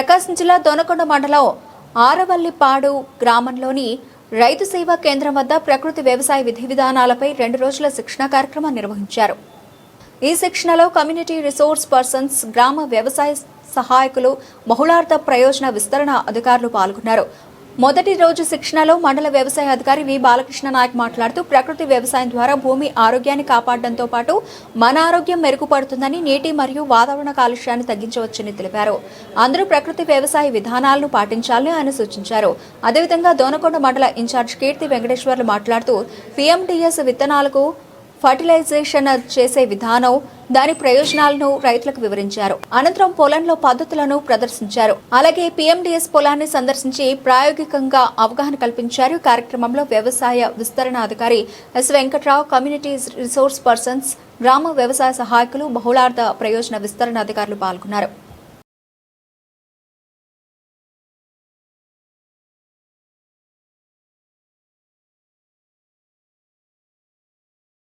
ప్రకాశం జిల్లా దొనకొండ మండలం ఆరవల్లిపాడు గ్రామంలోని రైతు సేవా కేంద్రం వద్ద ప్రకృతి వ్యవసాయ విధి విధానాలపై 2 రోజుల శిక్షణా కార్యక్రమాన్ని నిర్వహించారు. ఈ శిక్షణలో కమ్యూనిటీ రిసోర్స్ పర్సన్స్, గ్రామ వ్యవసాయ సహాయకులు, బహుళార్థ ప్రయోజన విస్తరణ అధికారులు పాల్గొన్నారు. మొదటి రోజు శిక్షణలో మండల వ్యవసాయ అధికారి వి బాలకృష్ణ నాయక్ మాట్లాడుతూ ప్రకృతి వ్యవసాయం ద్వారా భూమి ఆరోగ్యాన్ని కాపాడడంతో పాటు మన ఆరోగ్యం మెరుగుపడుతుందని, నీటి మరియు వాతావరణ కాలుష్యాన్ని తగ్గించవచ్చని తెలిపారు. అందరూ ప్రకృతి వ్యవసాయ విధానాలను పాటించాలని ఆయన సూచించారు. అదేవిధంగా దోనకొండ మండల ఇన్ఛార్జ్ కీర్తి వెంకటేశ్వర్లు మాట్లాడుతూ PMDS విత్తనాలకు ఫర్టిలైజేషన్ చేసే విధానం, దాని ప్రయోజనాలను రైతులకు వివరించారు. అనంతరం పొలంలో పద్ధతులను ప్రదర్శించారు. అలాగే PMDS పొలాన్ని సందర్శించి ప్రాయోగికంగా అవగాహన కల్పించారు. కార్యక్రమంలో వ్యవసాయ విస్తరణ అధికారి S Venkatrao, community resource persons, గ్రామ వ్యవసాయ సహాయకులు, బహుళార్థ ప్రయోజన విస్తరణ అధికారులు పాల్గొన్నారు.